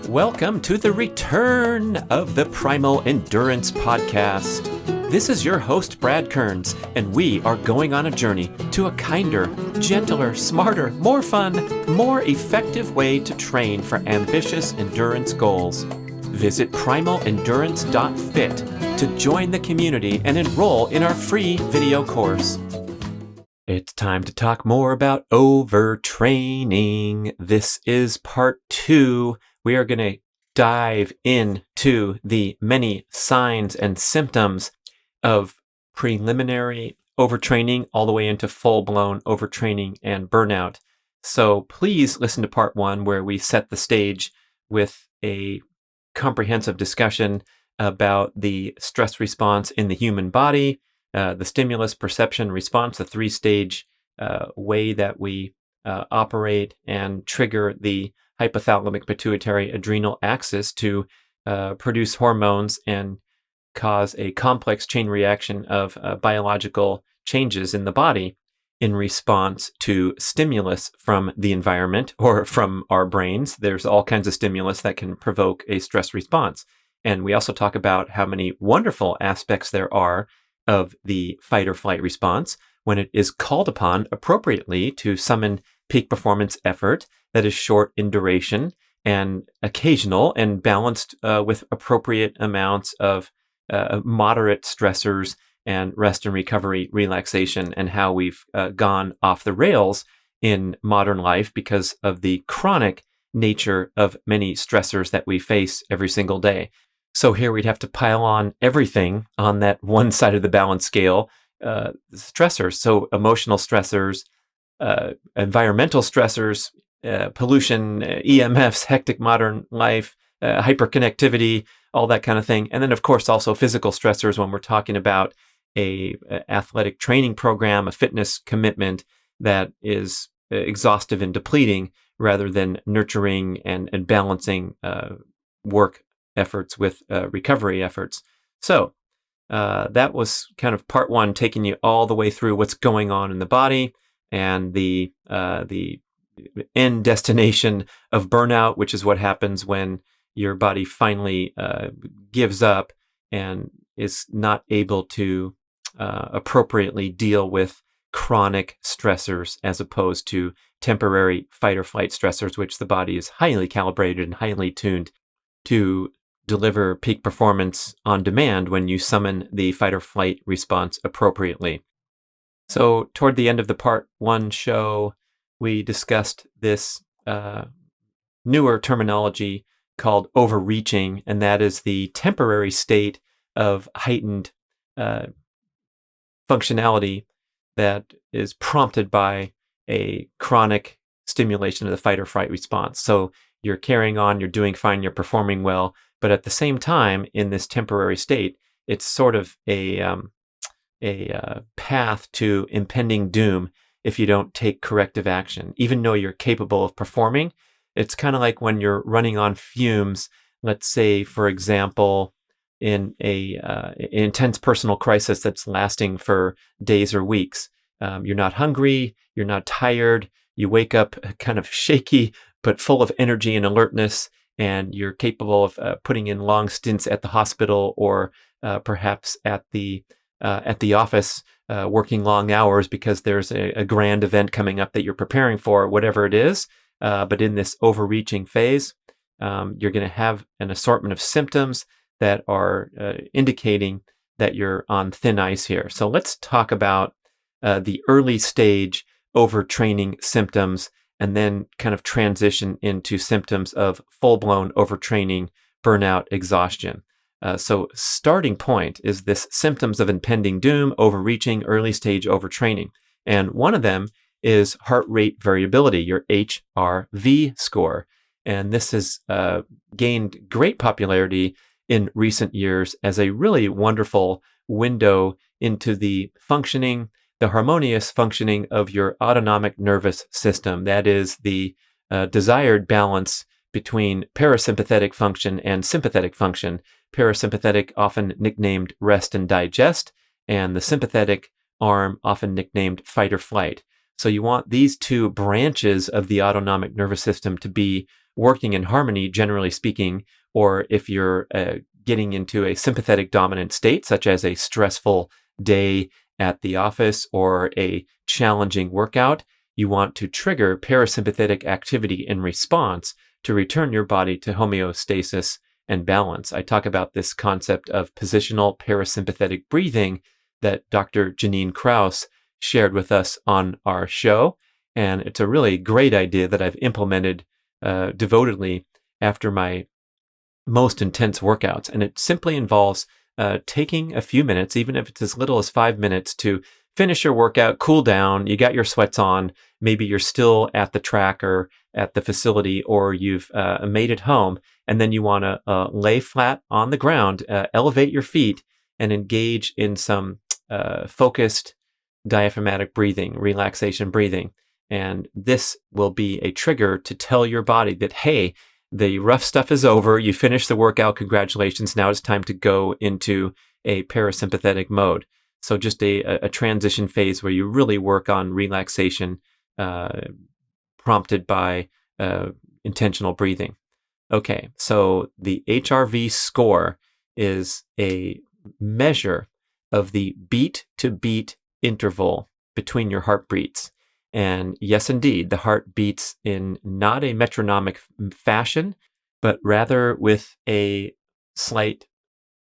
Welcome to the return of the Primal Endurance Podcast. This is your host, Brad Kearns, and we are going on a journey to a kinder, gentler, smarter, more fun, more effective way to train for ambitious endurance goals. Visit primalendurance.fit to join the community and enroll in our free video course. It's time to talk more about overtraining. This is part 2. We are going to dive into the many signs and symptoms of preliminary overtraining all the way into full-blown overtraining and burnout. So please listen to part 1 where we set the stage with a comprehensive discussion about the stress response in the human body, the stimulus perception response, the 3-stage way that we operate and trigger the hypothalamic pituitary adrenal axis to produce hormones and cause a complex chain reaction of biological changes in the body in response to stimulus from the environment or from our brains. There's all kinds of stimulus that can provoke a stress response. And we also talk about how many wonderful aspects there are of the fight or flight response when it is called upon appropriately to summon peak performance effort that is short in duration and occasional and balanced with appropriate amounts of moderate stressors and rest and recovery relaxation, and how we've gone off the rails in modern life because of the chronic nature of many stressors that we face every single day. So here we'd have to pile on everything on that one side of the balance scale, stressors. So emotional stressors, environmental stressors, pollution, EMFs, hectic modern life, hyperconnectivity, all that kind of thing. And then, of course, also physical stressors when we're talking about a athletic training program, a fitness commitment that is exhaustive and depleting rather than nurturing and balancing work efforts with recovery efforts. So that was kind of part 1, taking you all the way through what's going on in the body and the end destination of burnout, which is what happens when your body finally gives up and is not able to appropriately deal with chronic stressors as opposed to temporary fight or flight stressors, which the body is highly calibrated and highly tuned to deliver peak performance on demand when you summon the fight or flight response appropriately. So toward the end of the part 1 show, we discussed this newer terminology called overreaching, and that is the temporary state of heightened functionality that is prompted by a chronic stimulation of the fight or flight response. So you're carrying on, you're doing fine, you're performing well, but at the same time, in this temporary state, it's sort of a path to impending doom if you don't take corrective action. Even though you're capable of performing, it's kind of like when you're running on fumes. Let's say, for example, in an intense personal crisis that's lasting for days or weeks. You're not hungry, you're not tired, you wake up kind of shaky, but full of energy and alertness, and you're capable of putting in long stints at the hospital or perhaps at the office, working long hours because there's a grand event coming up that you're preparing for, whatever it is. But in this overreaching phase, you're going to have an assortment of symptoms that are indicating that you're on thin ice here. So let's talk about the early stage overtraining symptoms and then kind of transition into symptoms of full-blown overtraining, burnout, exhaustion. So starting point is this symptoms of impending doom, overreaching, early stage overtraining. And one of them is heart rate variability, your HRV score. And this has gained great popularity in recent years as a really wonderful window into the harmonious functioning of your autonomic nervous system. That is the desired balance between parasympathetic function and sympathetic function. Parasympathetic, often nicknamed rest and digest, and the sympathetic arm, often nicknamed fight or flight. So you want these two branches of the autonomic nervous system to be working in harmony, generally speaking, or if you're getting into a sympathetic dominant state, such as a stressful day at the office or a challenging workout, you want to trigger parasympathetic activity in response to return your body to homeostasis and balance. I talk about this concept of positional parasympathetic breathing that Dr. Janine Krause shared with us on our show. And it's a really great idea that I've implemented devotedly after my most intense workouts. And it simply involves taking a few minutes, even if it's as little as 5 minutes, to finish your workout, cool down, you got your sweats on, maybe you're still at the track or at the facility, or you've made it home, and then you want to lay flat on the ground, elevate your feet, and engage in some focused diaphragmatic breathing, relaxation breathing. And this will be a trigger to tell your body that, hey, the rough stuff is over. You finished the workout. Congratulations. Now it's time to go into a parasympathetic mode. So just a transition phase where you really work on relaxation prompted by intentional breathing. Okay, so the HRV score is a measure of the beat-to-beat interval between your heartbeats. And yes, indeed, the heart beats in not a metronomic fashion, but rather with a slight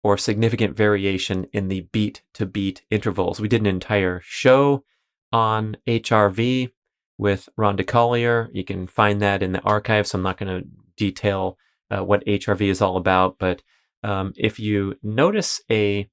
or significant variation in the beat-to-beat intervals. We did an entire show on HRV with Rhonda Collier. You can find that in the archive, so I'm not going to detail what HRV is all about. But if you notice a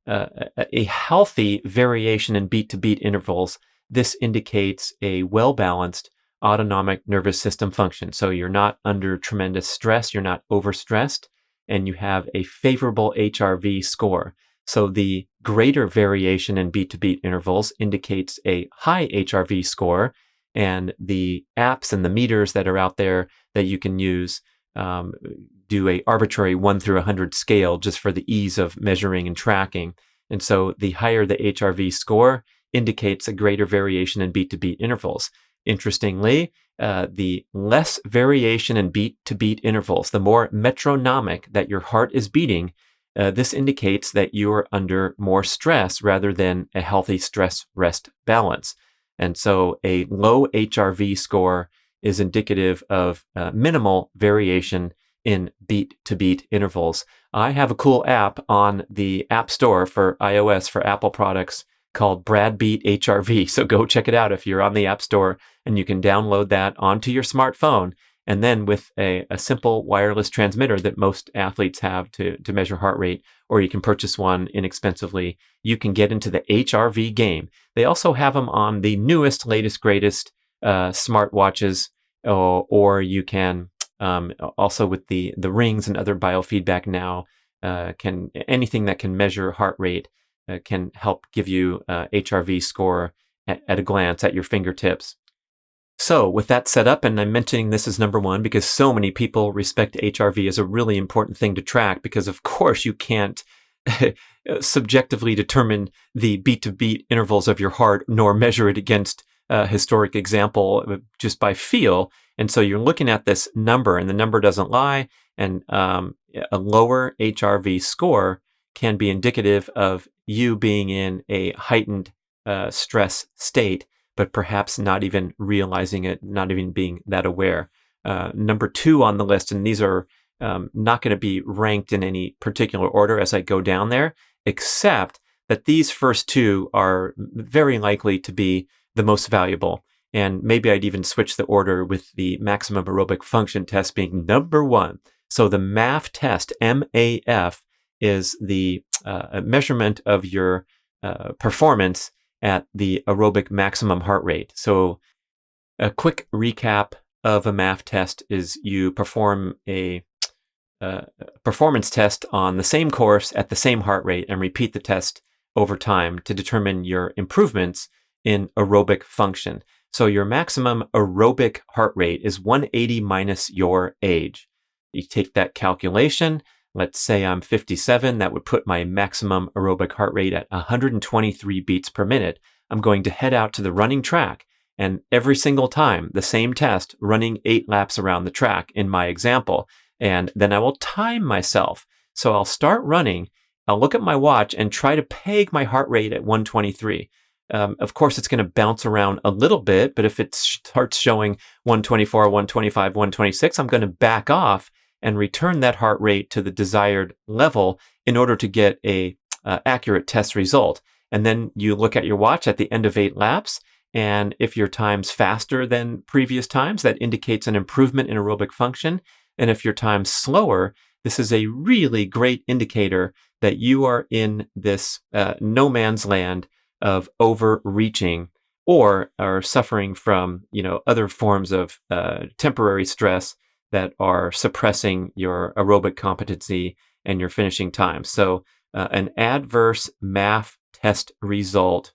healthy variation in beat-to-beat intervals, this indicates a well-balanced autonomic nervous system function. So you're not under tremendous stress, you're not overstressed, and you have a favorable HRV score. So the greater variation in beat-to-beat intervals indicates a high HRV score, and the apps and the meters that are out there that you can use do a arbitrary 1 through 100 scale just for the ease of measuring and tracking. And so the higher the HRV score indicates a greater variation in beat-to-beat intervals. Interestingly, the less variation in beat-to-beat intervals, the more metronomic that your heart is beating, this indicates that you're under more stress rather than a healthy stress-rest balance. And so a low HRV score is indicative of minimal variation in beat-to-beat intervals. I have a cool app on the App Store for iOS for Apple products called BradBeat HRV. So go check it out if you're on the App Store, and you can download that onto your smartphone. And then with a simple wireless transmitter that most athletes have to measure heart rate, or you can purchase one inexpensively, you can get into the HRV game. They also have them on the newest, latest, greatest smartwatches, or you can also with the rings and other biofeedback now, anything that can measure heart rate can help give you HRV score at a glance at your fingertips. So with that set up, and I'm mentioning this as number one because so many people respect HRV as a really important thing to track, because of course you can't subjectively determine the beat-to-beat intervals of your heart, nor measure it against a historic example just by feel. And so you're looking at this number, and the number doesn't lie, and a lower HRV score can be indicative of you being in a heightened stress state, but perhaps not even realizing it, not even being that aware. Number two on the list, and these are not going to be ranked in any particular order as I go down there, except that these first two are very likely to be the most valuable. And maybe I'd even switch the order with the maximum aerobic function test being number one. So the MAF test, MAF, is the measurement of your performance at the aerobic maximum heart rate. So a quick recap of a MAF test is you perform a performance test on the same course at the same heart rate and repeat the test over time to determine your improvements in aerobic function. So your maximum aerobic heart rate is 180 minus your age. You take that calculation. Let's say I'm 57. That would put my maximum aerobic heart rate at 123 beats per minute. I'm going to head out to the running track, And every single time, the same test, running 8 laps around the track in my example. And then I will time myself. So I'll start running, I'll look at my watch and try to peg my heart rate at 123. Of course, it's going to bounce around a little bit, but if it starts showing 124, 125, 126, I'm going to back off and return that heart rate to the desired level in order to get a accurate test result. And then you look at your watch at the end of 8 laps, and if your time's faster than previous times, that indicates an improvement in aerobic function. And if your time's slower, this is a really great indicator that you are in this no man's land of overreaching or are suffering from, other forms of temporary stress that are suppressing your aerobic competency and your finishing time. So an adverse MAF test result,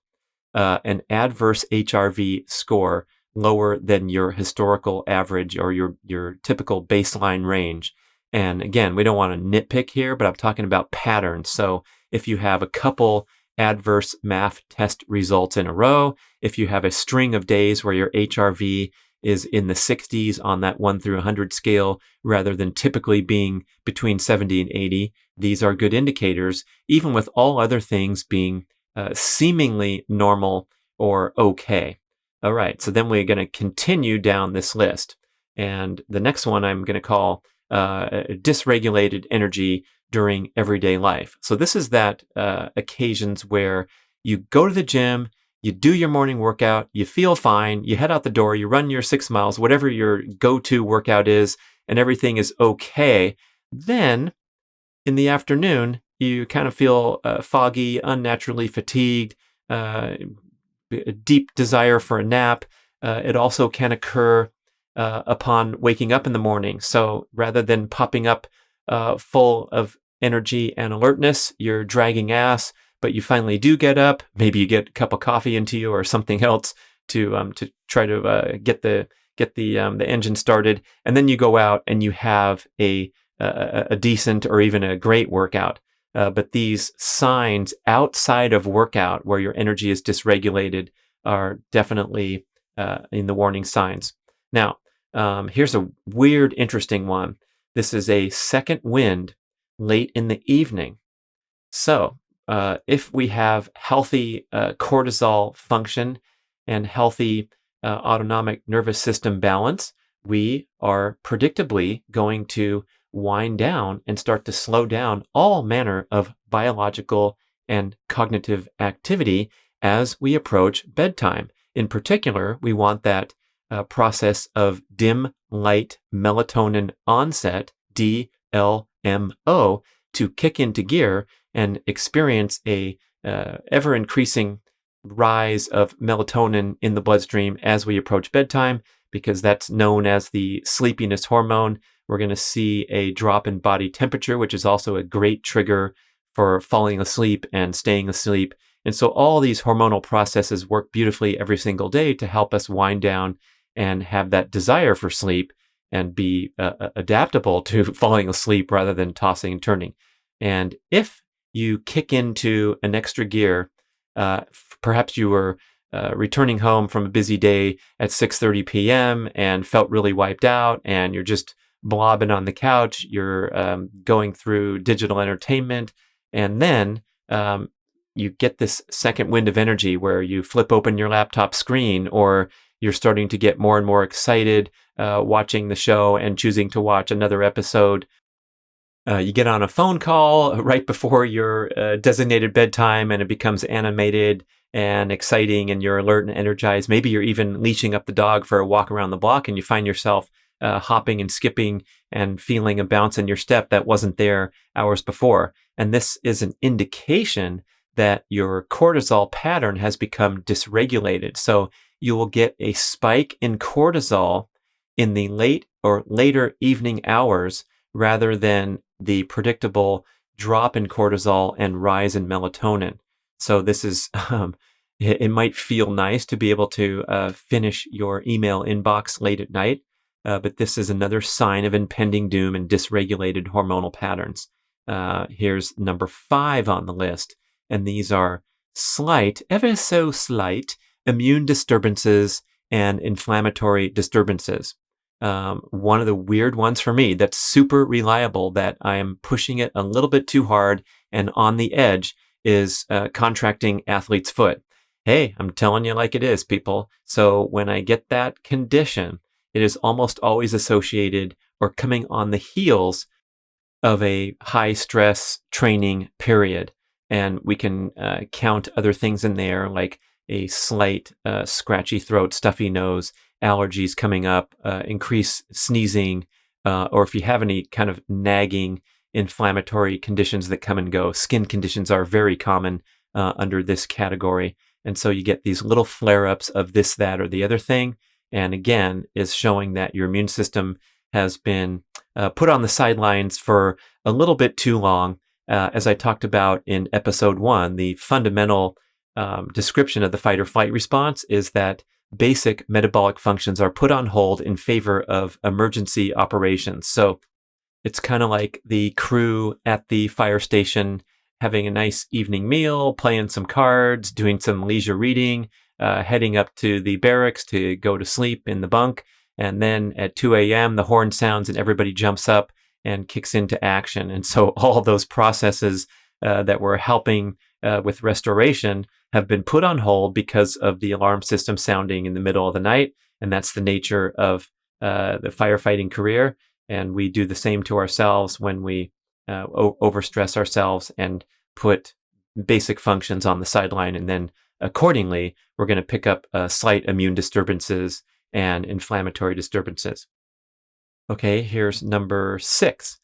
an adverse HRV score lower than your historical average or your typical baseline range. And again, we don't want to nitpick here, but I'm talking about patterns. So if you have a couple adverse MAF test results in a row, if you have a string of days where your HRV is in the 60s on that 1 through 100 scale, rather than typically being between 70 and 80, these are good indicators, even with all other things being seemingly normal or okay. All right, so then we're going to continue down this list. And the next one I'm going to call dysregulated energy during everyday life. So this is that occasions where you go to the gym, you do your morning workout, you feel fine, you head out the door, you run your 6 miles, whatever your go-to workout is, and everything is okay. Then in the afternoon, you kind of feel foggy, unnaturally fatigued, a deep desire for a nap. It also can occur upon waking up in the morning. So rather than popping up full of energy and alertness, you're dragging ass, but you finally do get up. Maybe you get a cup of coffee into you or something else to try to get the engine started, and then you go out and you have a decent or even a great workout. But these signs outside of workout where your energy is dysregulated are definitely in the warning signs. Now, here's a weird, interesting one. This is a second wind late in the evening. So if we have healthy cortisol function and healthy autonomic nervous system balance, we are predictably going to wind down and start to slow down all manner of biological and cognitive activity as we approach bedtime. In particular, we want that process of dim light melatonin onset, DLMO, to kick into gear and experience a ever-increasing rise of melatonin in the bloodstream as we approach bedtime, because that's known as the sleepiness hormone. We're going to see a drop in body temperature, which is also a great trigger for falling asleep and staying asleep. And so all these hormonal processes work beautifully every single day to help us wind down and have that desire for sleep and be adaptable to falling asleep rather than tossing and turning. And if you kick into an extra gear, perhaps you were returning home from a busy day at 6:30 p.m. and felt really wiped out, and you're just blobbing on the couch, you're going through digital entertainment, and then you get this second wind of energy where you flip open your laptop screen, or you're starting to get more and more excited watching the show and choosing to watch another episode. You get on a phone call right before your designated bedtime, and it becomes animated and exciting, and you're alert and energized. Maybe you're even leashing up the dog for a walk around the block, and you find yourself hopping and skipping and feeling a bounce in your step that wasn't there hours before. And this is an indication that your cortisol pattern has become dysregulated. So you will get a spike in cortisol in the late or later evening hours rather than the predictable drop in cortisol and rise in melatonin. So this is, it might feel nice to be able to finish your email inbox late at night, but this is another sign of impending doom and dysregulated hormonal patterns. Here's number 5 on the list, and these are slight, ever so slight, immune disturbances and inflammatory disturbances. One of the weird ones for me that's super reliable that I am pushing it a little bit too hard and on the edge is contracting athlete's foot. Hey, I'm telling you like it is, people. So when I get that condition, it is almost always associated or coming on the heels of a high stress training period. And we can count other things in there like a slight scratchy throat, stuffy nose, allergies coming up, increased sneezing, or if you have any kind of nagging inflammatory conditions that come and go. Skin conditions are very common under this category. And so you get these little flare-ups of this, that, or the other thing. And again, is showing that your immune system has been put on the sidelines for a little bit too long. As I talked about in episode 1, the fundamental description of the fight or flight response is that basic metabolic functions are put on hold in favor of emergency operations. So it's kind of like the crew at the fire station having a nice evening meal, playing some cards, doing some leisure reading, heading up to the barracks to go to sleep in the bunk. And then at 2 a.m., the horn sounds and everybody jumps up and kicks into action. And so all those processes that were helping with restoration have been put on hold because of the alarm system sounding in the middle of the night. And that's the nature of the firefighting career. And we do the same to ourselves when we overstress ourselves and put basic functions on the sideline. And then accordingly, we're going to pick up slight immune disturbances and inflammatory disturbances. Okay, here's number 6.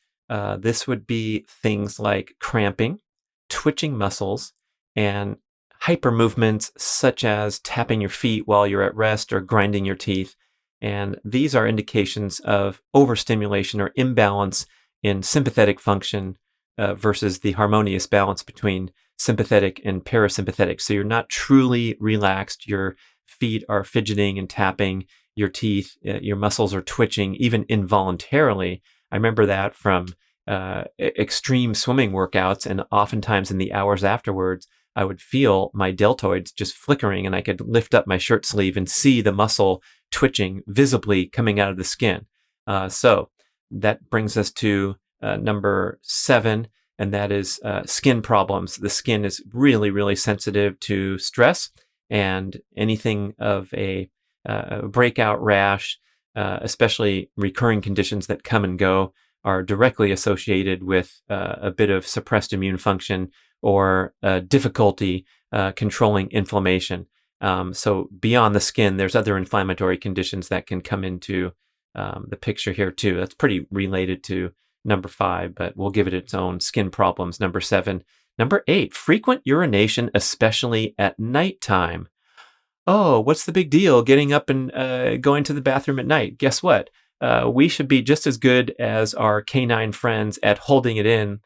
This would be things like cramping, twitching muscles, and hyper movements such as tapping your feet while you're at rest or grinding your teeth. And these are indications of overstimulation or imbalance in sympathetic function versus the harmonious balance between sympathetic and parasympathetic. So you're not truly relaxed. Your feet are fidgeting and tapping. Your teeth, your muscles are twitching, even involuntarily. I remember that from extreme swimming workouts, and oftentimes in the hours afterwards, I would feel my deltoids just flickering, and I could lift up my shirt sleeve and see the muscle twitching visibly coming out of the skin. So that brings us to number 7, and that is skin problems. The skin is really, really sensitive to stress, and anything of a breakout rash, especially recurring conditions that come and go, are directly associated with a bit of suppressed immune function or difficulty controlling inflammation. So beyond the skin, there's other inflammatory conditions that can come into the picture here too. That's pretty related to number 5, but we'll give it its own skin problems, number 7. Number 8, frequent urination, especially at nighttime. Oh, what's the big deal getting up and going to the bathroom at night? Guess what? We should be just as good as our canine friends at holding it in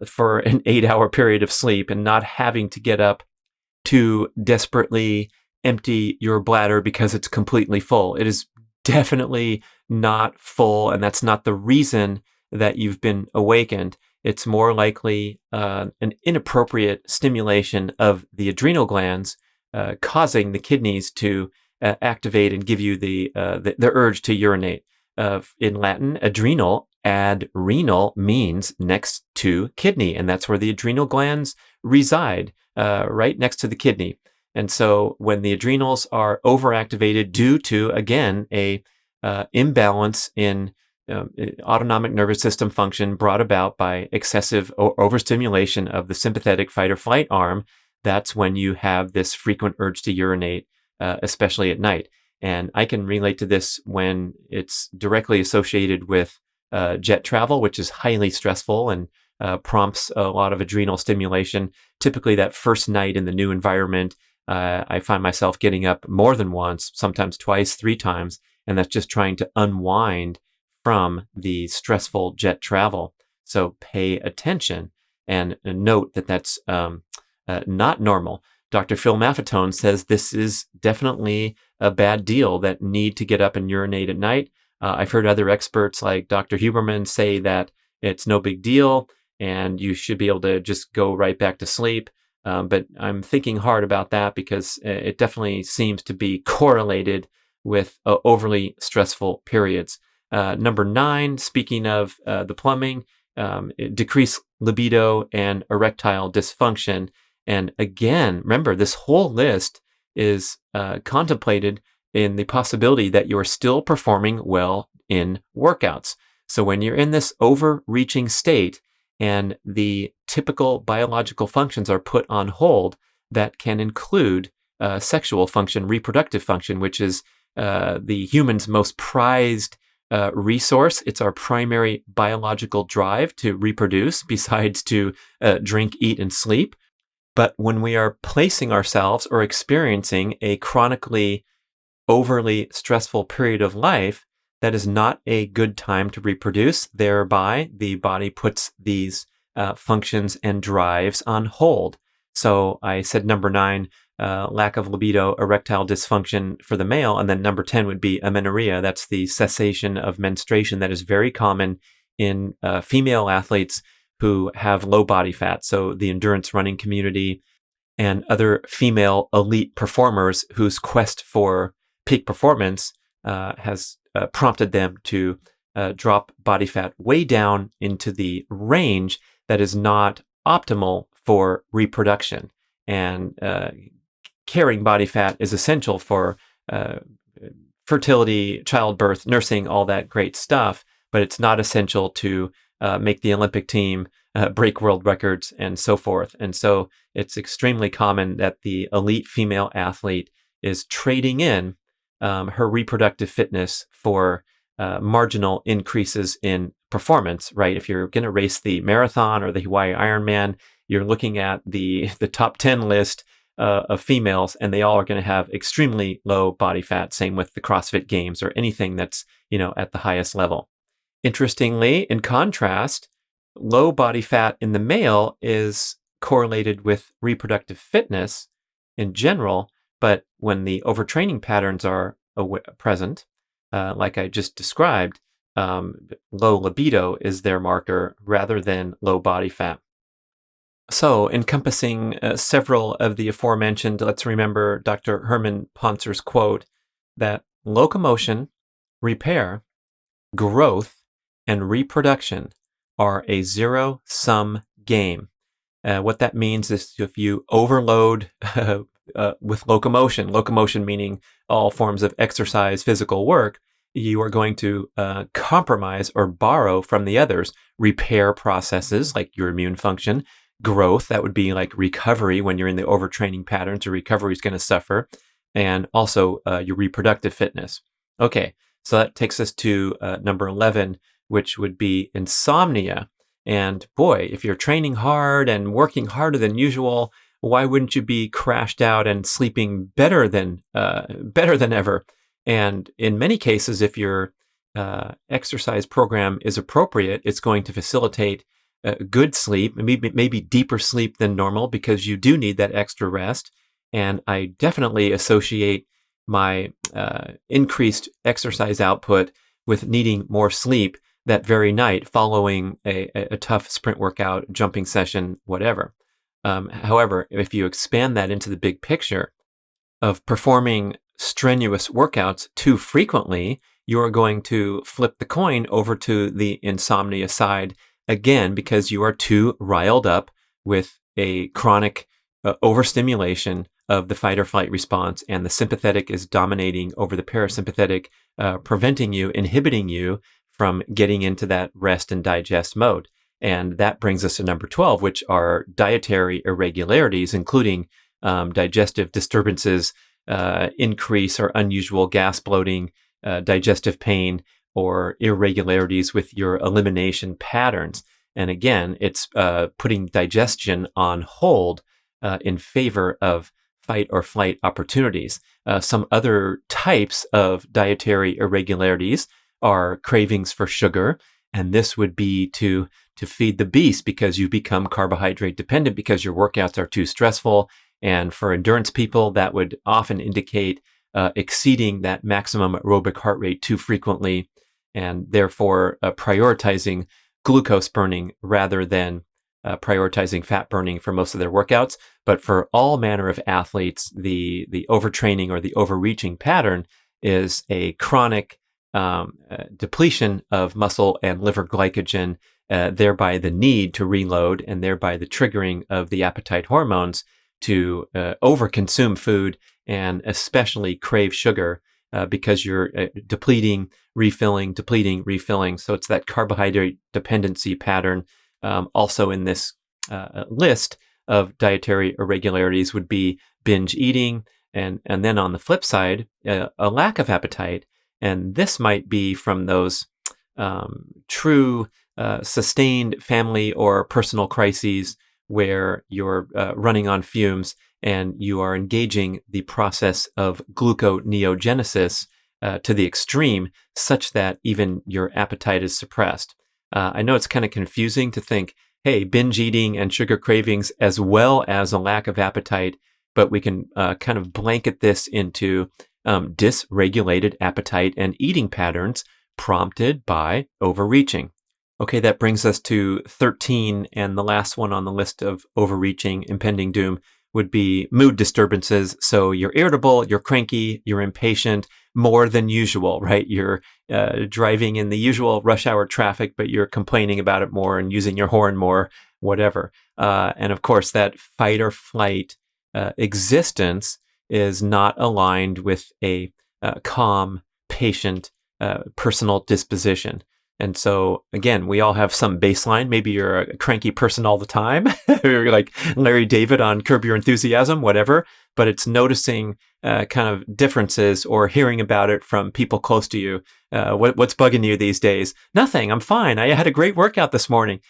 for an 8-hour period of sleep and not having to get up to desperately empty your bladder because it's completely full. It is definitely not full, and that's not the reason that you've been awakened. It's more likely an inappropriate stimulation of the adrenal glands causing the kidneys to activate and give you the urge to urinate. In Latin, adrenal, adrenal means next to kidney, and that's where the adrenal glands reside, right next to the kidney. And so when the adrenals are overactivated due to, again, a imbalance in autonomic nervous system function brought about by excessive overstimulation of the sympathetic fight or flight arm, that's when you have this frequent urge to urinate, especially at night. And I can relate to this when it's directly associated with jet travel, which is highly stressful and prompts a lot of adrenal stimulation. Typically that first night in the new environment, I find myself getting up more than once, sometimes twice, 3 times, and that's just trying to unwind from the stressful jet travel. So pay attention and note that that's not normal. Dr. Phil Maffetone says this is definitely a bad deal, that need to get up and urinate at night. I've heard other experts like Dr. Huberman say that it's no big deal and you should be able to just go right back to sleep. But I'm thinking hard about that because it definitely seems to be correlated with overly stressful periods. Number 9, speaking of the plumbing, decreased libido and erectile dysfunction. And again, remember, this whole list is contemplated in the possibility that you're still performing well in workouts. So when you're in this overreaching state and the typical biological functions are put on hold, that can include sexual function, reproductive function, which is the human's most prized resource. It's our primary biological drive to reproduce, besides to drink, eat, and sleep. But when we are placing ourselves or experiencing a chronically overly stressful period of life, that is not a good time to reproduce. Thereby, the body puts these functions and drives on hold. So I said number 9, lack of libido, erectile dysfunction for the male. And then number 10 would be amenorrhea. That's the cessation of menstruation that is very common in female athletes who have low body fat. So the endurance running community and other female elite performers whose quest for peak performance has prompted them to drop body fat way down into the range that is not optimal for reproduction. And carrying body fat is essential for fertility, childbirth, nursing, all that great stuff, but it's not essential to make the Olympic team, break world records, and so forth. And so it's extremely common that the elite female athlete is trading in her reproductive fitness for marginal increases in performance, right? If you're going to race the marathon or the Hawaii Ironman, you're looking at the top 10 list of females, and they all are going to have extremely low body fat. Same with the CrossFit Games or anything that's, at the highest level. Interestingly, in contrast, low body fat in the male is correlated with reproductive fitness in general, but when the overtraining patterns are present, like I just described, low libido is their marker rather than low body fat. So, encompassing several of the aforementioned, let's remember Dr. Herman Pontzer's quote that locomotion, repair, growth, and reproduction are a zero-sum game. What that means is if you overload with locomotion meaning all forms of exercise, physical work, you are going to compromise or borrow from the others. Repair processes like your immune function, growth, that would be like recovery when you're in the overtraining patterns, your recovery is going to suffer, and also your reproductive fitness. Okay, so that takes us to number 11, which would be insomnia. And boy, if you're training hard and working harder than usual, why wouldn't you be crashed out and sleeping better than ever? And in many cases, if your exercise program is appropriate, it's going to facilitate good sleep, maybe deeper sleep than normal, because you do need that extra rest. And I definitely associate my increased exercise output with needing more sleep that very night following a tough sprint workout, jumping session, whatever. However, if you expand that into the big picture of performing strenuous workouts too frequently, you are going to flip the coin over to the insomnia side again, because you are too riled up with a chronic overstimulation of the fight or flight response, and the sympathetic is dominating over the parasympathetic, inhibiting you from getting into that rest and digest mode. And that brings us to number 12, which are dietary irregularities, including digestive disturbances, increase or unusual gas bloating, digestive pain, or irregularities with your elimination patterns. And again, it's putting digestion on hold in favor of fight or flight opportunities. Some other types of dietary irregularities are cravings for sugar, and this would be to feed the beast because you become carbohydrate dependent because your workouts are too stressful. And for endurance people, that would often indicate exceeding that maximum aerobic heart rate too frequently, and therefore prioritizing glucose burning rather than prioritizing fat burning for most of their workouts. But for all manner of athletes, the overtraining or the overreaching pattern is a chronic depletion of muscle and liver glycogen, thereby the need to reload and thereby the triggering of the appetite hormones to overconsume food and especially crave sugar because you're depleting, refilling. So it's that carbohydrate dependency pattern. Also in this list of dietary irregularities would be binge eating, and then on the flip side, a lack of appetite. And this might be from those true sustained family or personal crises where you're running on fumes and you are engaging the process of gluconeogenesis to the extreme, such that even your appetite is suppressed. I know it's kind of confusing to think, hey, binge eating and sugar cravings as well as a lack of appetite, but we can kind of blanket this into dysregulated appetite and eating patterns prompted by overreaching. Okay, that brings us to 13, and the last one on the list of overreaching, impending doom, would be mood disturbances. So you're irritable, you're cranky, you're impatient, more than usual, right? You're driving in the usual rush hour traffic, but you're complaining about it more and using your horn more, whatever. And of course, that fight or flight existence is not aligned with a calm, patient, personal disposition. And so, again, we all have some baseline. Maybe you're a cranky person all the time. You're like Larry David on Curb Your Enthusiasm, whatever. But it's noticing kind of differences or hearing about it from people close to you. What's bugging you these days? Nothing. I'm fine. I had a great workout this morning.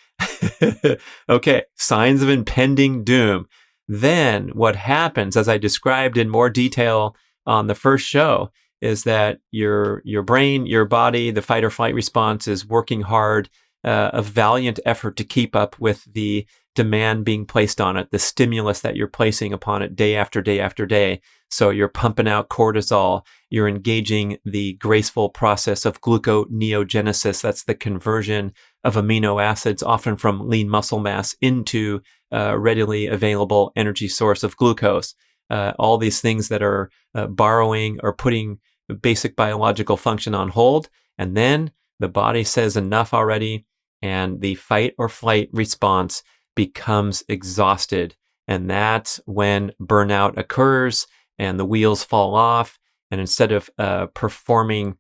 Okay. Signs of impending doom. Then what happens, as I described in more detail on the first show, is that your brain, your body, the fight or flight response is working hard, a valiant effort to keep up with the demand being placed on it, the stimulus that you're placing upon it day after day after day. So you're pumping out cortisol, you're engaging the graceful process of gluconeogenesis. That's the conversion of amino acids, often from lean muscle mass, into readily available energy source of glucose. All these things that are borrowing or putting basic biological function on hold. And then the body says enough already, and the fight or flight response becomes exhausted. And that's when burnout occurs and the wheels fall off. And instead of performing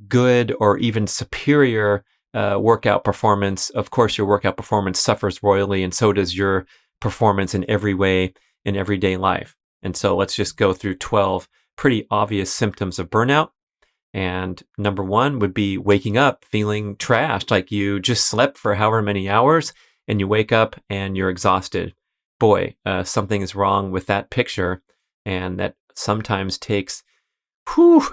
good or even superior workout performance, of course, your workout performance suffers royally, and so does your performance in every way in everyday life. And so let's just go through 12 pretty obvious symptoms of burnout. And number one would be waking up feeling trashed, like you just slept for however many hours and you wake up and you're exhausted. Boy, something is wrong with that picture. And that sometimes takes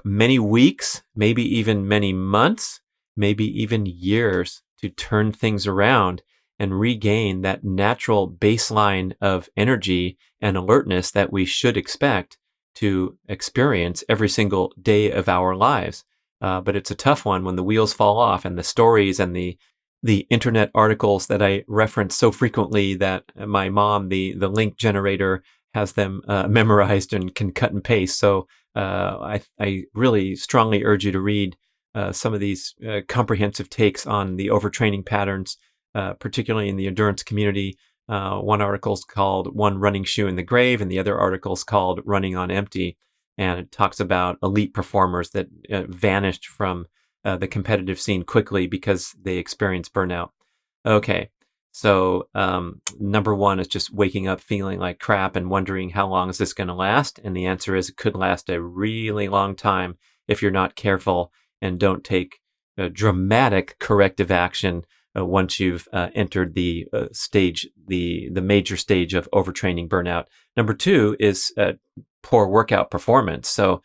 many weeks, maybe even many months, maybe even years to turn things around and regain that natural baseline of energy and alertness that we should expect to experience every single day of our lives. But it's a tough one when the wheels fall off, and the stories and the internet articles that I reference so frequently that my mom, the link generator, has them memorized and can cut and paste. So I really strongly urge you to read some of these comprehensive takes on the overtraining patterns, particularly in the endurance community. One article is called One Running Shoe in the Grave, and the other article is called Running on Empty. And it talks about elite performers that vanished from the competitive scene quickly because they experienced burnout. Okay, so number one is just waking up feeling like crap and wondering, how long is this going to last? And the answer is it could last a really long time if you're not careful and don't take dramatic corrective action once you've entered the stage, the major stage of overtraining burnout. Number two is poor workout performance. So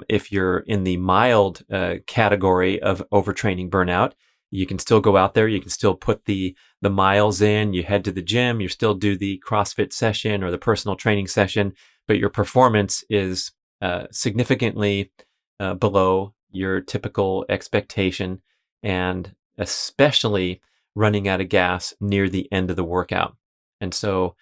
if you're in the mild category of overtraining burnout, you can still go out there, you can still put the miles in, you head to the gym, you still do the CrossFit session or the personal training session, but your performance is significantly below your typical expectation, and especially running out of gas near the end of the workout. And so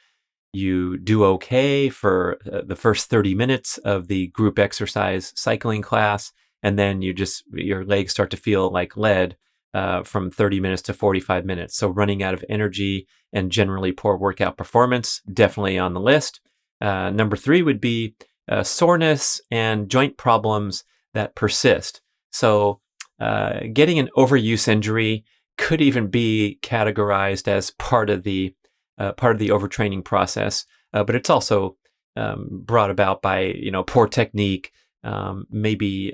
you do okay for the first 30 minutes of the group exercise cycling class, and then your legs start to feel like lead from 30 minutes to 45 minutes. So running out of energy and generally poor workout performance, definitely on the list. Number 3 would be soreness and joint problems that persist. So getting an overuse injury could even be categorized as part of the overtraining process, but it's also brought about by poor technique, maybe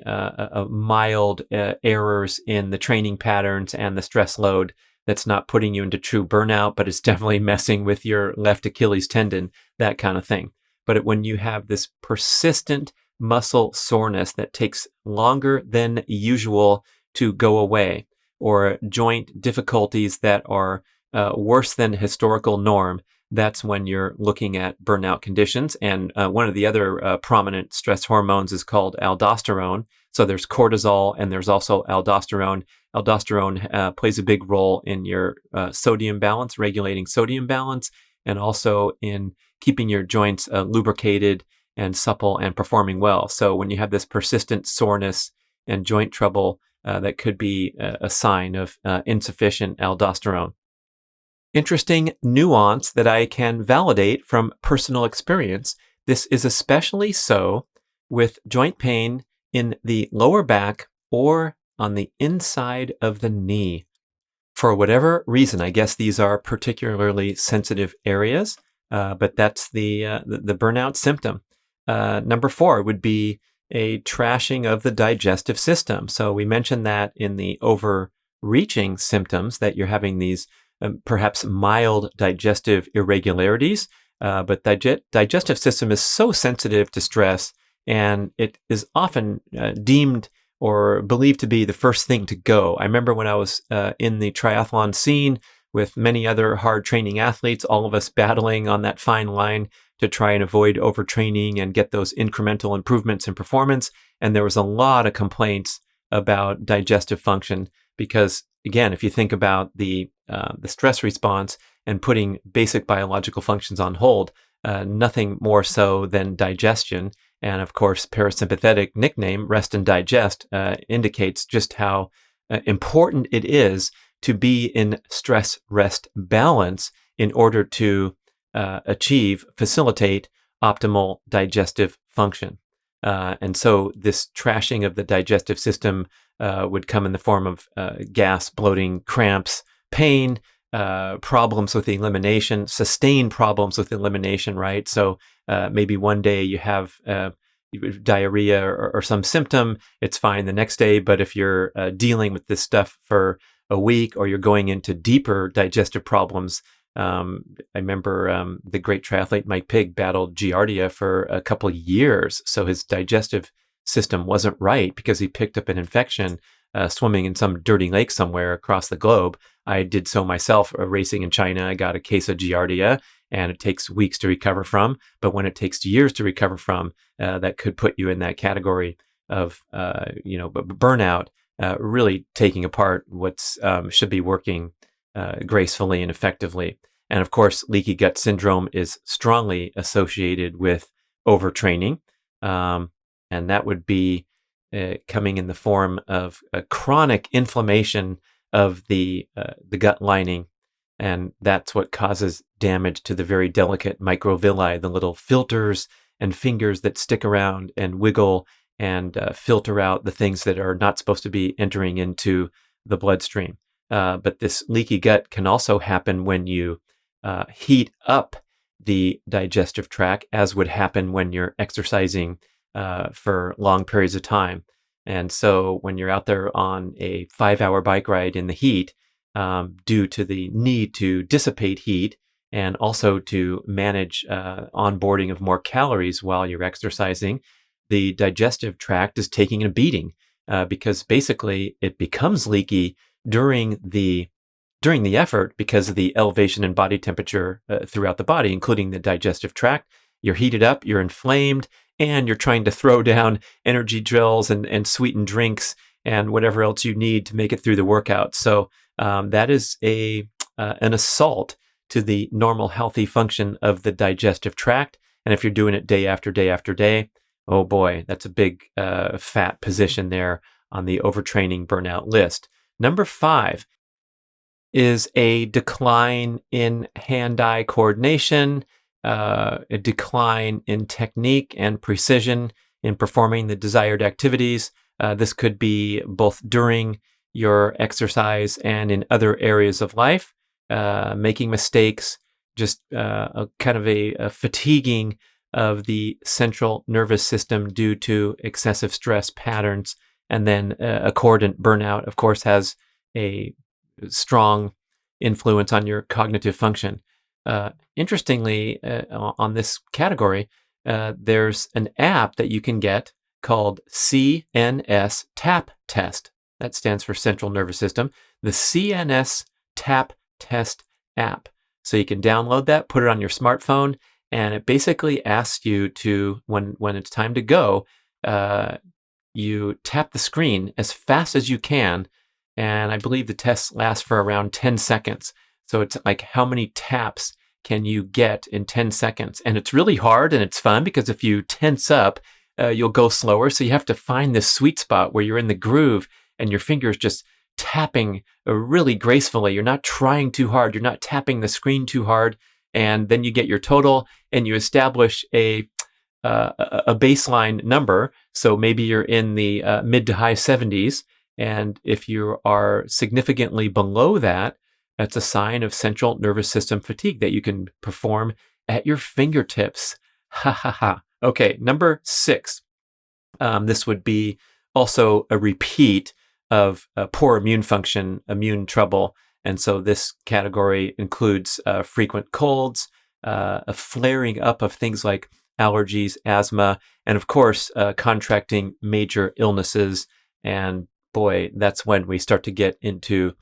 mild errors in the training patterns and the stress load that's not putting you into true burnout, but it's definitely messing with your left Achilles tendon, that kind of thing. But when you have this persistent muscle soreness that takes longer than usual to go away, or joint difficulties that are worse than historical norm, that's when you're looking at burnout conditions. And one of the other prominent stress hormones is called aldosterone. So there's cortisol and there's also aldosterone. Aldosterone plays a big role in your sodium balance, regulating sodium balance, and also in keeping your joints lubricated and supple and performing well. So when you have this persistent soreness and joint trouble, that could be a sign of insufficient aldosterone. Interesting nuance that I can validate from personal experience. This is especially so with joint pain in the lower back or on the inside of the knee. For whatever reason, I guess these are particularly sensitive areas, but that's the burnout symptom. Number 4 would be a trashing of the digestive system. So we mentioned that in the overreaching symptoms, that you're having these perhaps mild digestive irregularities, but digestive system is so sensitive to stress, and it is often deemed or believed to be the first thing to go. I remember when I was in the triathlon scene with many other hard training athletes, all of us battling on that fine line to try and avoid overtraining and get those incremental improvements in performance. And there was a lot of complaints about digestive function because, again, if you think about the stress response and putting basic biological functions on hold, nothing more so than digestion. And of course, parasympathetic nickname, rest and digest, indicates just how important it is to be in stress-rest balance in order to facilitate optimal digestive function. And so this trashing of the digestive system would come in the form of gas, bloating, cramps, pain, problems with elimination, sustained problems with elimination, right? So maybe one day you have diarrhea or some symptom, it's fine the next day. But if you're dealing with this stuff for a week, or you're going into deeper digestive problems, I remember the great triathlete Mike Pigg battled Giardia for a couple of years. So his digestive system wasn't right because he picked up an infection swimming in some dirty lake somewhere across the globe. I did so myself racing in China. I got a case of Giardia, and it takes weeks to recover from. But when it takes years to recover from, that could put you in that category of burnout, really taking apart what's should be working gracefully and effectively. And of course, leaky gut syndrome is strongly associated with overtraining. And that would be coming in the form of a chronic inflammation of the gut lining. And that's what causes damage to the very delicate microvilli, the little filters and fingers that stick around and wiggle and filter out the things that are not supposed to be entering into the bloodstream. But this leaky gut can also happen when you heat up the digestive tract, as would happen when you're exercising for long periods of time. And so when you're out there on a 5-hour bike ride in the heat, due to the need to dissipate heat and also to manage onboarding of more calories while you're exercising, the digestive tract is taking a beating because basically it becomes leaky during the effort because of the elevation in body temperature throughout the body, including the digestive tract. You're heated up, you're inflamed, and you're trying to throw down energy drills and sweetened drinks and whatever else you need to make it through the workout. So that is an assault to the normal healthy function of the digestive tract. And if you're doing it day after day after day, oh boy, that's a big fat position there on the overtraining burnout list. Number 5 is a decline in hand-eye coordination, a decline in technique and precision in performing the desired activities. This could be both during your exercise and in other areas of life, making mistakes, just a kind of a fatiguing of the central nervous system due to excessive stress patterns. And then accordant burnout, of course, has a strong influence on your cognitive function. Interestingly, on this category, there's an app that you can get called CNS TAP Test. That stands for Central Nervous System. The CNS TAP Test app. So you can download that, put it on your smartphone, and it basically asks you to, when it's time to go, you tap the screen as fast as you can. And I believe the test lasts for around 10 seconds. So it's like, how many taps can you get in 10 seconds? And it's really hard and it's fun because if you tense up, you'll go slower. So you have to find this sweet spot where you're in the groove and your fingers just tapping really gracefully. You're not trying too hard. You're not tapping the screen too hard. And then you get your total and you establish a baseline number. So maybe you're in the mid to high 70s. And if you are significantly below that, that's a sign of central nervous system fatigue that you can perform at your fingertips. Ha ha ha. Okay, number 6. This would be also a repeat of poor immune function, immune trouble. And so this category includes frequent colds, a flaring up of things like allergies, asthma, and of course, contracting major illnesses. And boy, that's when we start to get into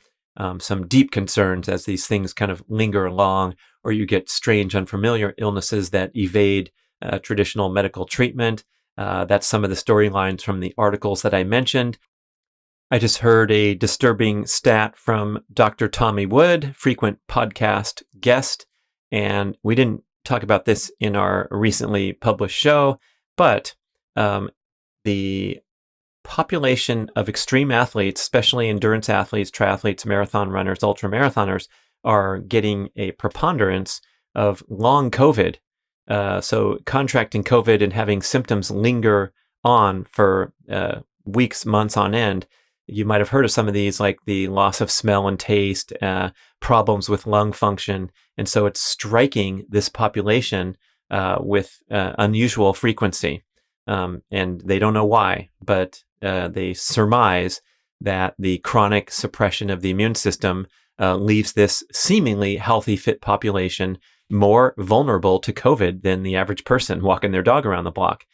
some deep concerns as these things kind of linger along, or you get strange, unfamiliar illnesses that evade traditional medical treatment. That's some of the storylines from the articles that I mentioned. I just heard a disturbing stat from Dr. Tommy Wood, frequent podcast guest, and we didn't talk about this in our recently published show, but the population of extreme athletes, especially endurance athletes, triathletes, marathon runners, ultra marathoners, are getting a preponderance of long COVID. So contracting COVID and having symptoms linger on for weeks, months on end. You might have heard of some of these, like the loss of smell and taste, problems with lung function. And so it's striking this population with unusual frequency. And they don't know why, but they surmise that the chronic suppression of the immune system leaves this seemingly healthy, fit population more vulnerable to COVID than the average person walking their dog around the block.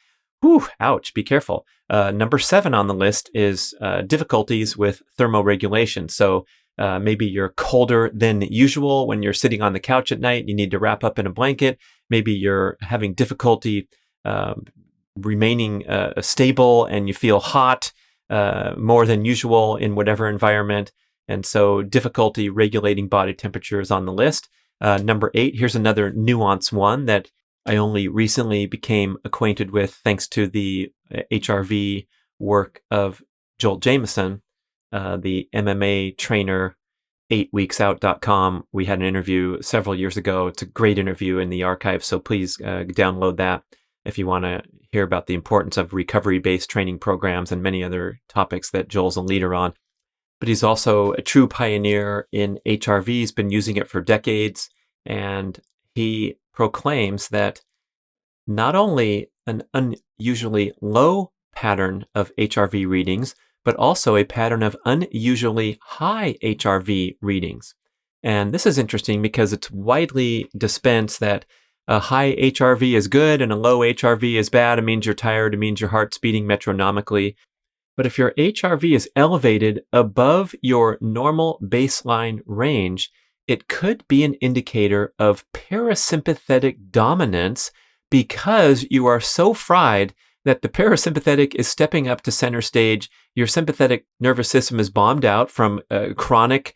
Whew, ouch, be careful. Number 7 on the list is difficulties with thermoregulation. So maybe you're colder than usual when you're sitting on the couch at night. You need to wrap up in a blanket. Maybe you're having difficulty remaining stable and you feel hot more than usual in whatever environment. And so difficulty regulating body temperature is on the list. Number 8, here's another nuanced one that I only recently became acquainted with thanks to the HRV work of Joel Jameson, the MMA trainer, 8weeksout.com. We had an interview several years ago. It's a great interview in the archive, so please download that if you want to hear about the importance of recovery-based training programs and many other topics that Joel's a leader on. But he's also a true pioneer in HRV. He's been using it for decades, and he proclaims that not only an unusually low pattern of HRV readings, but also a pattern of unusually high HRV readings. And this is interesting because it's widely dispensed that a high HRV is good and a low HRV is bad. It means you're tired. It means your heart's beating metronomically. But if your HRV is elevated above your normal baseline range, it could be an indicator of parasympathetic dominance because you are so fried that the parasympathetic is stepping up to center stage. Your sympathetic nervous system is bombed out from chronic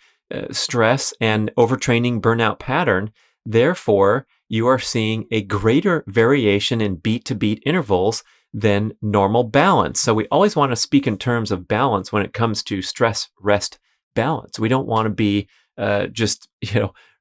stress and overtraining burnout pattern. Therefore, you are seeing a greater variation in beat-to-beat intervals than normal balance. So we always want to speak in terms of balance when it comes to stress-rest balance. We don't want to be just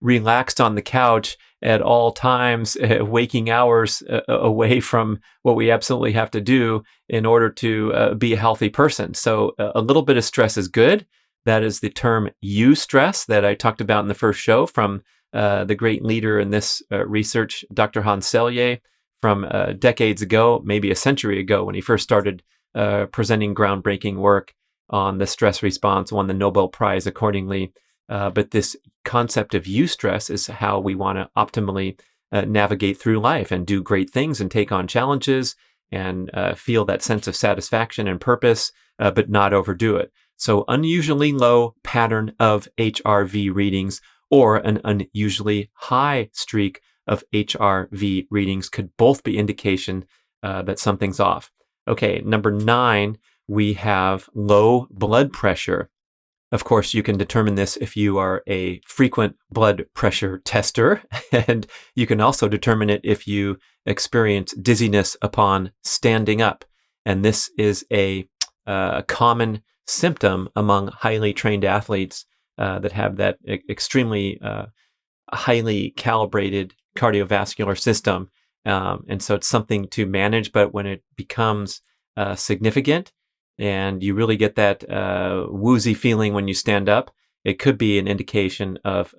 relaxed on the couch at all times, waking hours away from what we absolutely have to do in order to be a healthy person. So a little bit of stress is good. That is the term eustress that I talked about in the first show from the great leader in this research, Dr. Hans Selye, from decades ago, maybe a century ago, when he first started presenting groundbreaking work on the stress response, won the Nobel Prize accordingly. But this concept of eustress is how we want to optimally navigate through life and do great things and take on challenges and feel that sense of satisfaction and purpose, but not overdo it. So unusually low pattern of HRV readings or an unusually high streak of HRV readings could both be indication that something's off. Okay, number 9, we have low blood pressure. Of course, you can determine this if you are a frequent blood pressure tester, and you can also determine it if you experience dizziness upon standing up. And this is a common symptom among highly trained athletes that have that extremely highly calibrated cardiovascular system. And so it's something to manage, but when it becomes significant, and you really get that woozy feeling when you stand up, it could be an indication of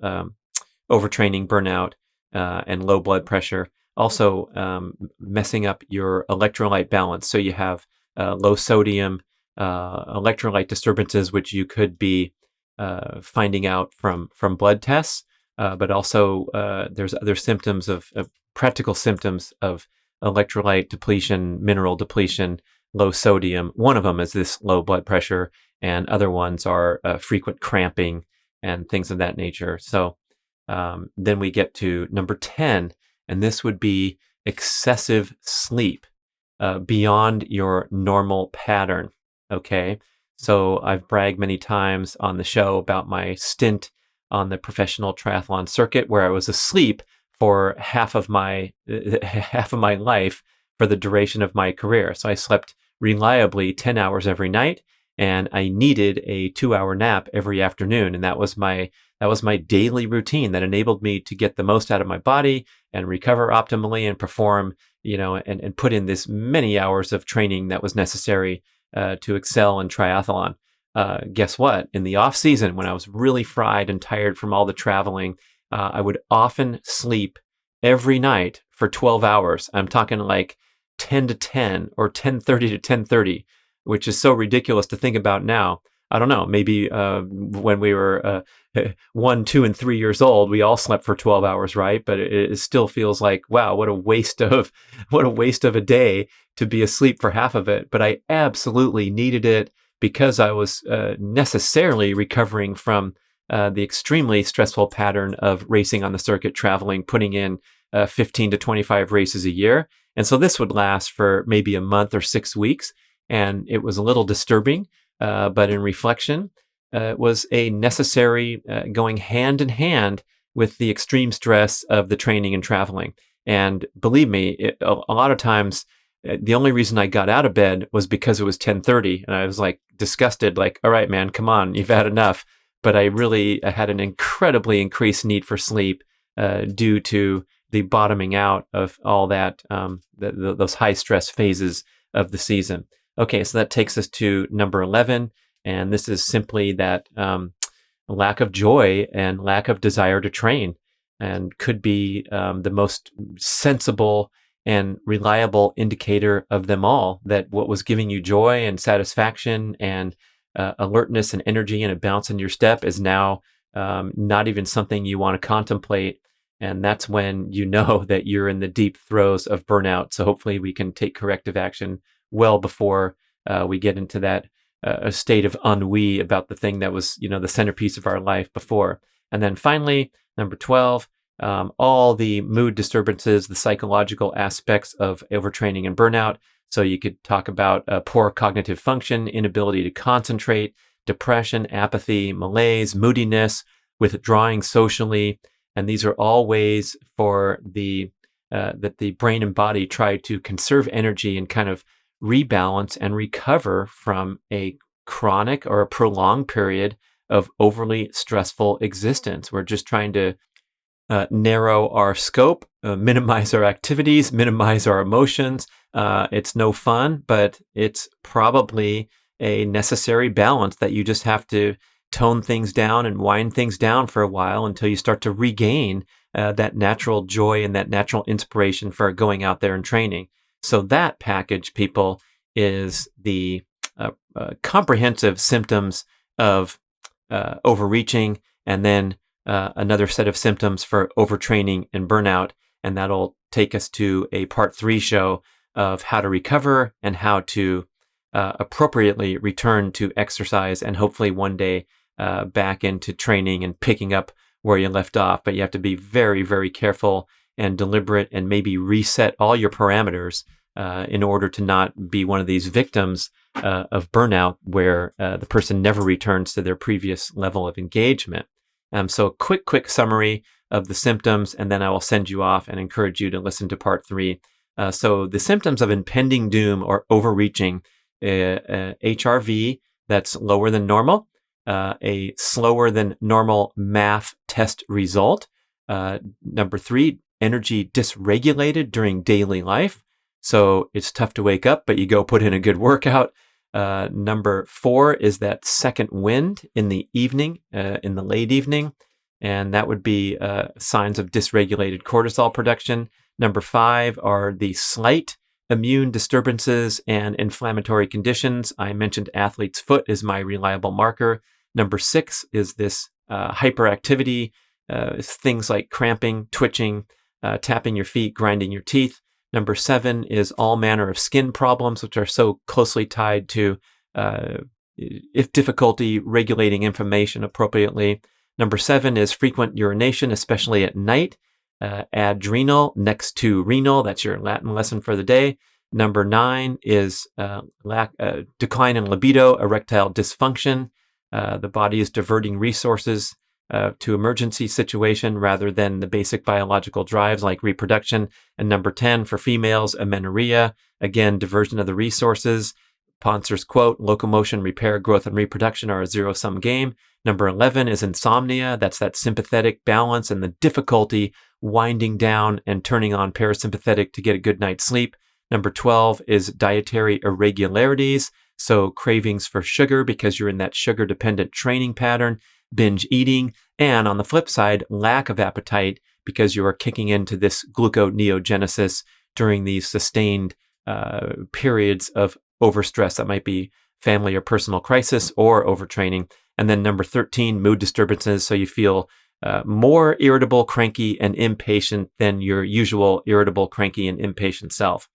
overtraining, burnout, and low blood pressure. Also, messing up your electrolyte balance. So you have low sodium electrolyte disturbances, which you could be finding out from blood tests. But also, there's other symptoms of practical symptoms of electrolyte depletion, mineral depletion, low sodium. One of them is this low blood pressure, and other ones are frequent cramping and things of that nature. So then we get to number 10, and this would be excessive sleep beyond your normal pattern. Okay, so I've bragged many times on the show about my stint on the professional triathlon circuit, where I was asleep for half of my life for the duration of my career. So I slept reliably 10 hours every night, and I needed a 2-hour nap every afternoon. And that was my daily routine that enabled me to get the most out of my body and recover optimally and perform, and put in this many hours of training that was necessary to excel in triathlon. Guess what? In the off season, when I was really fried and tired from all the traveling, I would often sleep every night for 12 hours. I'm talking like 10 to 10 or 10:30 to 10:30, which is so ridiculous to think about now. I don't know, maybe when we were 1, 2, and 3 years old, we all slept for 12 hours, right? But it still feels like, wow, what a waste of a day to be asleep for half of it. But I absolutely needed it because I was necessarily recovering from the extremely stressful pattern of racing on the circuit, traveling, putting in 15 to 25 races a year. And so this would last for maybe a month or 6 weeks. And it was a little disturbing, but in reflection, it was a necessary going hand in hand with the extreme stress of the training and traveling. And believe me, a lot of times, the only reason I got out of bed was because it was 10:30, and I was like disgusted, like, all right, man, come on, you've had enough. But I had an incredibly increased need for sleep due to the bottoming out of all that, those high stress phases of the season. Okay, so that takes us to number 11, and this is simply that lack of joy and lack of desire to train, and could be the most sensible and reliable indicator of them all, that what was giving you joy and satisfaction and alertness and energy and a bounce in your step is now not even something you want to contemplate. And that's when you know that you're in the deep throes of burnout. So hopefully we can take corrective action well before we get into that a state of ennui about the thing that was, the centerpiece of our life before. And then finally, number 12, all the mood disturbances, the psychological aspects of overtraining and burnout. So you could talk about poor cognitive function, inability to concentrate, depression, apathy, malaise, moodiness, withdrawing socially, And these are all ways for that the brain and body try to conserve energy and kind of rebalance and recover from a chronic or a prolonged period of overly stressful existence. We're just trying to narrow our scope, minimize our activities, minimize our emotions. It's no fun, but it's probably a necessary balance that you just have to tone things down and wind things down for a while until you start to regain that natural joy and that natural inspiration for going out there and training. So that package, people, is the comprehensive symptoms of overreaching, and then another set of symptoms for overtraining and burnout. And that'll take us to a part 3 show of how to recover and how to appropriately return to exercise, and hopefully one day back into training and picking up where you left off. But you have to be very, very careful and deliberate, and maybe reset all your parameters in order to not be one of these victims of burnout where the person never returns to their previous level of engagement. So a quick summary of the symptoms, and then I will send you off and encourage you to listen to part 3. So the symptoms of impending doom or overreaching: HRV that's lower than normal, a slower than normal math test result. Number 3, energy dysregulated during daily life. So it's tough to wake up, but you go put in a good workout. Number 4 is that second wind in the evening, in the late evening, and that would be signs of dysregulated cortisol production. Number 5 are the slight immune disturbances and inflammatory conditions. I mentioned athlete's foot is my reliable marker. Number 6 is this hyperactivity, things like cramping, twitching, tapping your feet, grinding your teeth. Number 7 is all manner of skin problems, which are so closely tied to if difficulty regulating inflammation appropriately. Number 7 is frequent urination, especially at night. Adrenal next to renal, that's your Latin lesson for the day. Number 9 is decline in libido, erectile dysfunction. The body is diverting resources to emergency situation rather than the basic biological drives like reproduction. And number 10 for females, amenorrhea, again, diversion of the resources. Poncer's quote, locomotion, repair, growth, and reproduction are a zero-sum game. Number 11 is insomnia. That's that sympathetic balance and the difficulty winding down and turning on parasympathetic to get a good night's sleep. Number 12 is dietary irregularities. So cravings for sugar because you're in that sugar-dependent training pattern, binge eating, and on the flip side, lack of appetite because you are kicking into this gluconeogenesis during these sustained periods of overstress. That might be family or personal crisis or overtraining. And then number 13, mood disturbances. So you feel more irritable, cranky, and impatient than your usual irritable, cranky, and impatient self.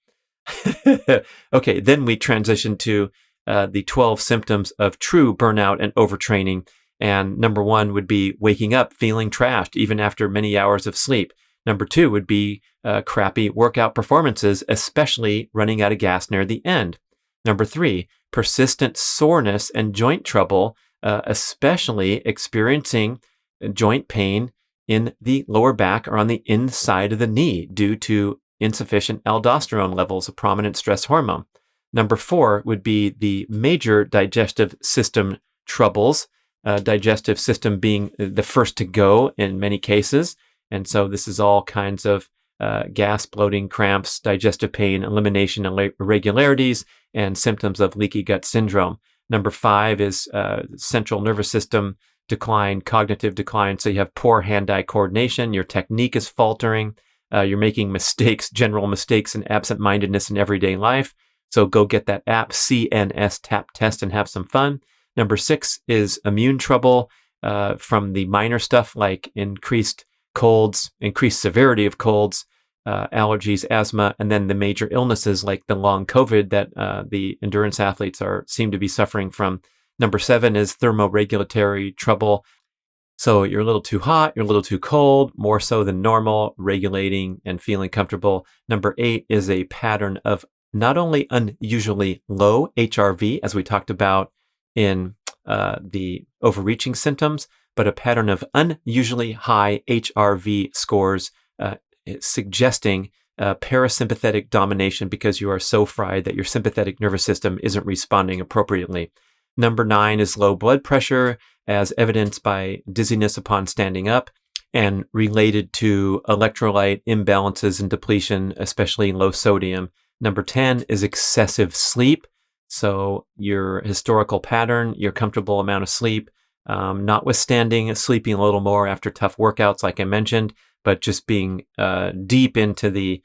Okay, then we transition to the 12 symptoms of true burnout and overtraining. And number 1 would be waking up feeling trashed even after many hours of sleep. Number 2 would be crappy workout performances, especially running out of gas near the end. Number 3, persistent soreness and joint trouble, especially experiencing joint pain in the lower back or on the inside of the knee due to insufficient aldosterone levels, a prominent stress hormone. Number 4 would be the major digestive system troubles, digestive system being the first to go in many cases. And so this is all kinds of gas, bloating, cramps, digestive pain, elimination irregularities, and symptoms of leaky gut syndrome. Number 5 is central nervous system decline, cognitive decline. So you have poor hand-eye coordination, your technique is faltering, you're making mistakes, general mistakes and absent-mindedness in everyday life. So go get that app, CNS Tap Test, and have some fun. Number 6 is immune trouble from the minor stuff like increased colds, increased severity of colds, allergies, asthma, and then the major illnesses like the long COVID that the endurance athletes seem to be suffering from. Number 7 is thermoregulatory trouble. So you're a little too hot, you're a little too cold, more so than normal, regulating and feeling comfortable. Number 8 is a pattern of not only unusually low HRV, as we talked about in the overreaching symptoms, but a pattern of unusually high HRV scores, suggesting parasympathetic domination because you are so fried that your sympathetic nervous system isn't responding appropriately. Number 9 is low blood pressure, as evidenced by dizziness upon standing up, and related to electrolyte imbalances and depletion, especially low sodium. Number 10 is excessive sleep. So your historical pattern, your comfortable amount of sleep, notwithstanding sleeping a little more after tough workouts, like I mentioned, but just being deep into the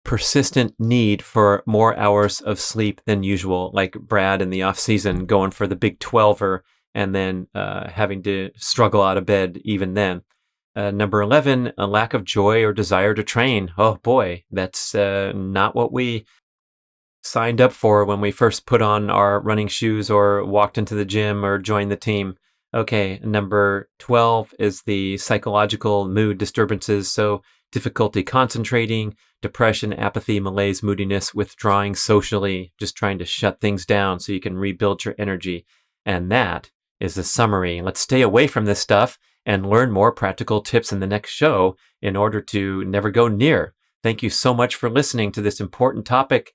persistent need for more hours of sleep than usual, like Brad in the off season going for the big 12er and then having to struggle out of bed even then. Number 11, a lack of joy or desire to train. Oh boy, that's not what we signed up for when we first put on our running shoes or walked into the gym or joined the team. Okay, number 12 is the psychological mood disturbances. So difficulty concentrating, depression, apathy, malaise, moodiness, withdrawing socially, just trying to shut things down so you can rebuild your energy. And that is the summary. Let's stay away from this stuff and learn more practical tips in the next show in order to never go near. Thank you so much for listening to this important topic.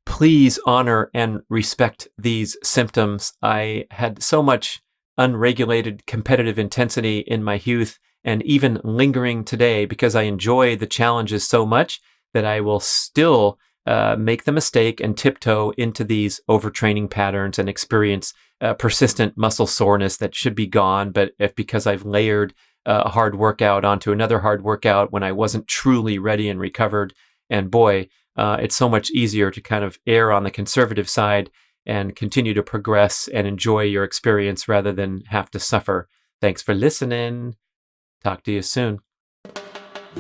Please honor and respect these symptoms. I had so much unregulated competitive intensity in my youth and even lingering today because I enjoy the challenges so much that I will still make the mistake and tiptoe into these overtraining patterns and experience persistent muscle soreness that should be gone. But if because I've layered a hard workout onto another hard workout when I wasn't truly ready and recovered, and boy, it's so much easier to kind of err on the conservative side and continue to progress and enjoy your experience rather than have to suffer. Thanks for listening. Talk to you soon.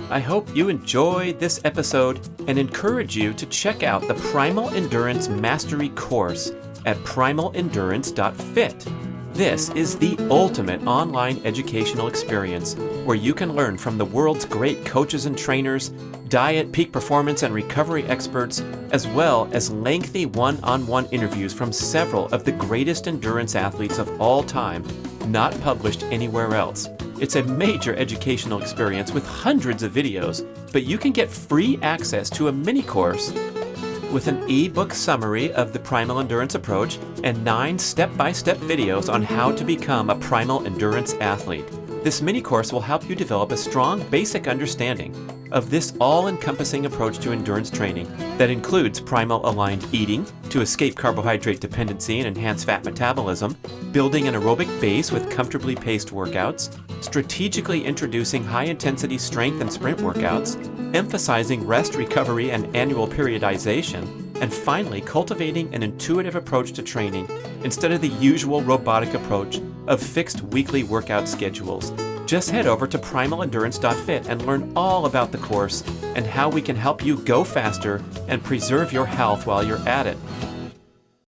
I hope you enjoyed this episode and encourage you to check out the Primal Endurance Mastery course at primalendurance.fit. This is the ultimate online educational experience where you can learn from the world's great coaches and trainers, diet, peak performance, and recovery experts, as well as lengthy one-on-one interviews from several of the greatest endurance athletes of all time, not published anywhere else. It's a major educational experience with hundreds of videos, but you can get free access to a mini course with an ebook summary of the Primal Endurance approach and 9 step-by-step videos on how to become a Primal Endurance athlete. This mini course will help you develop a strong basic understanding of this all-encompassing approach to endurance training that includes primal-aligned eating to escape carbohydrate dependency and enhance fat metabolism, building an aerobic base with comfortably paced workouts, strategically introducing high-intensity strength and sprint workouts, emphasizing rest, recovery, and annual periodization, and finally cultivating an intuitive approach to training instead of the usual robotic approach of fixed weekly workout schedules. Just head over to primalendurance.fit and learn all about the course and how we can help you go faster and preserve your health while you're at it.